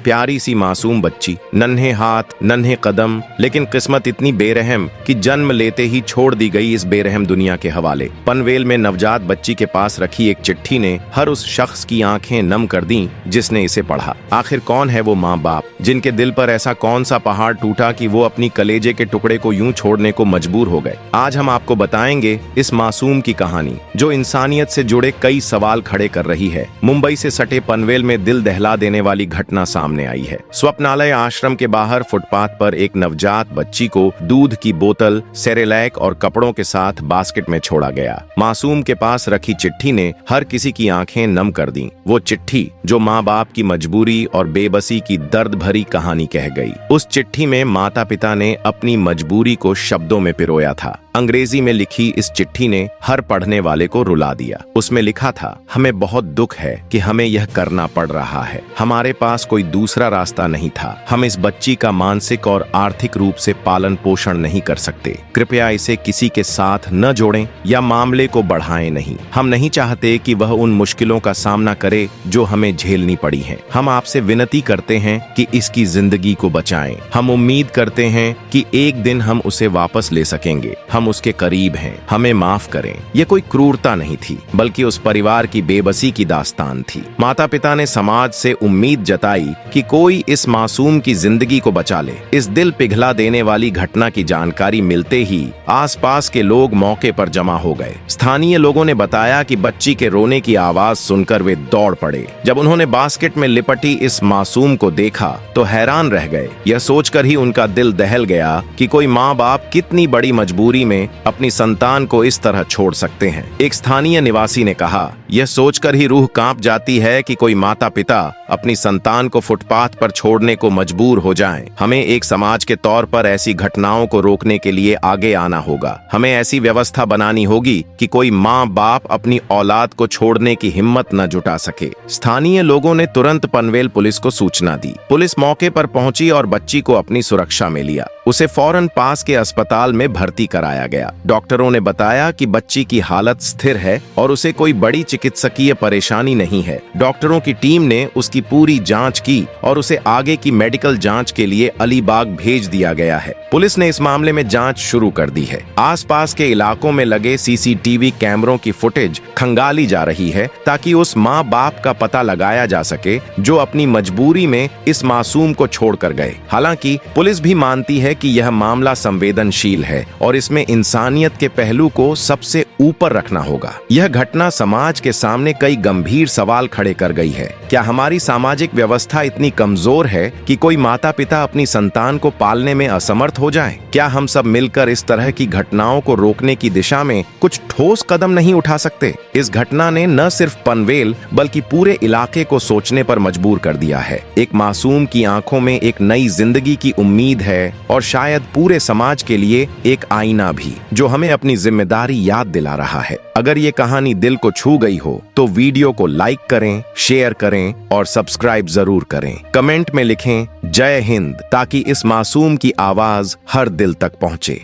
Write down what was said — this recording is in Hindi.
प्यारी सी मासूम बच्ची, नन्हे हाथ, नन्हे कदम, लेकिन किस्मत इतनी बेरहम कि जन्म लेते ही छोड़ दी गई इस बेरहम दुनिया के हवाले। पनवेल में नवजात बच्ची के पास रखी एक चिट्ठी ने हर उस शख्स की आंखें नम कर दी जिसने इसे पढ़ा। आखिर कौन है वो माँ बाप जिनके दिल पर ऐसा कौन सा पहाड़ टूटा कि वो अपनी कलेजे के टुकड़े को यूं छोड़ने को मजबूर हो गए। आज हम आपको बताएंगे इस मासूम की कहानी जो इंसानियत से जुड़े कई सवाल खड़े कर रही है। मुंबई से सटे पनवेल में दिल दहला देने वाली घटना सामने आई है। स्वप्नालय आश्रम के बाहर फुटपाथ पर एक नवजात बच्ची को दूध की बोतल, सेरेलैक और कपड़ों के साथ बास्केट में छोड़ा गया। मासूम के पास रखी चिट्ठी ने हर किसी की आंखें नम कर दी। वो चिट्ठी जो माँ बाप की मजबूरी और बेबसी की दर्द भरी कहानी कह गई। उस चिट्ठी में माता पिता ने अपनी मजबूरी को शब्दों में पिरोया था। अंग्रेजी में लिखी इस चिट्ठी ने हर पढ़ने वाले को रुला दिया। उसमें लिखा था, हमें बहुत दुख है कि हमें यह करना पड़ रहा है। हमारे पास कोई दूसरा रास्ता नहीं था। हम इस बच्ची का मानसिक और आर्थिक रूप से पालन पोषण नहीं कर सकते। कृपया इसे किसी के साथ न जोड़ें या मामले को बढ़ाएं नहीं। हम नहीं चाहते कि वह उन मुश्किलों का सामना करे जो हमें झेलनी पड़ी हैं। हम आपसे विनती करते हैं कि इसकी जिंदगी को बचाएं। हम उम्मीद करते हैं कि एक दिन हम उसे वापस ले सकेंगे। हम उसके करीब हैं। हमें माफ करें। ये कोई क्रूरता नहीं थी, बल्कि उस परिवार की बेबसी की दास्तान थी। माता पिता ने समाज से उम्मीद जताई कि कोई इस मासूम की जिंदगी को बचा ले। इस दिल पिघला देने वाली घटना की जानकारी मिलते ही आसपास के लोग मौके पर जमा हो गए। स्थानीय लोगों ने बताया कि बच्ची के रोने की आवाज सुनकर वे दौड़ पड़े। जब उन्होंने बास्केट में लिपटी इस मासूम को देखा तो हैरान रह गए। यह सोचकर ही उनका दिल दहल गया कि कोई माँ बाप कितनी बड़ी मजबूरी में अपनी संतान को इस तरह छोड़ सकते हैं। एक स्थानीय निवासी ने कहा, यह सोचकर ही रूह कांप जाती है कि कोई माता पिता अपनी संतान को फुटपाथ पर छोड़ने को मजबूर हो जाएं। हमें एक समाज के तौर पर ऐसी घटनाओं को रोकने के लिए आगे आना होगा। हमें ऐसी व्यवस्था बनानी होगी कि कोई माँ बाप अपनी औलाद को छोड़ने की हिम्मत न जुटा सके। स्थानीय लोगों ने तुरंत पनवेल पुलिस को सूचना दी। पुलिस मौके पर पहुंची और बच्ची को अपनी सुरक्षा में लिया। उसे फौरन पास के अस्पताल में भर्ती कराया गया। डॉक्टरों ने बताया कि बच्ची की हालत स्थिर है और उसे कोई बड़ी चिकित्सकीय परेशानी नहीं है। डॉक्टरों की टीम ने उसकी पूरी जांच की और उसे आगे की मेडिकल जांच के लिए अलीबाग भेज दिया गया है। पुलिस ने इस मामले में जांच शुरू कर दी है। आसपास के इलाकों में लगे सीसीटीवी कैमरों की फुटेज खंगाली जा रही है ताकि उस माँ बाप का पता लगाया जा सके जो अपनी मजबूरी में इस मासूम को छोड़कर गए। हालांकि पुलिस भी मानती है कि यह मामला संवेदनशील है और इसमें इंसानियत के पहलू को सबसे ऊपर रखना होगा। यह घटना समाज के सामने कई गंभीर सवाल खड़े कर गई है। क्या हमारी सामाजिक व्यवस्था इतनी कमजोर है कि कोई माता पिता अपनी संतान को पालने में असमर्थ हो जाएं? क्या हम सब मिलकर इस तरह की घटनाओं को रोकने की दिशा में कुछ ठोस कदम नहीं उठा सकते? इस घटना ने न सिर्फ पनवेल बल्कि पूरे इलाके को सोचने पर मजबूर कर दिया है। एक मासूम की आंखों में एक नई जिंदगी की उम्मीद है और शायद पूरे समाज के लिए एक आईना भी जो हमें अपनी जिम्मेदारी याद दिला रहा है। अगर ये कहानी दिल को छू गई हो तो वीडियो को लाइक करें, शेयर करें और सब्सक्राइब जरूर करें। कमेंट में लिखें जय हिंद ताकि इस मासूम की आवाज हर दिल तक पहुंचे।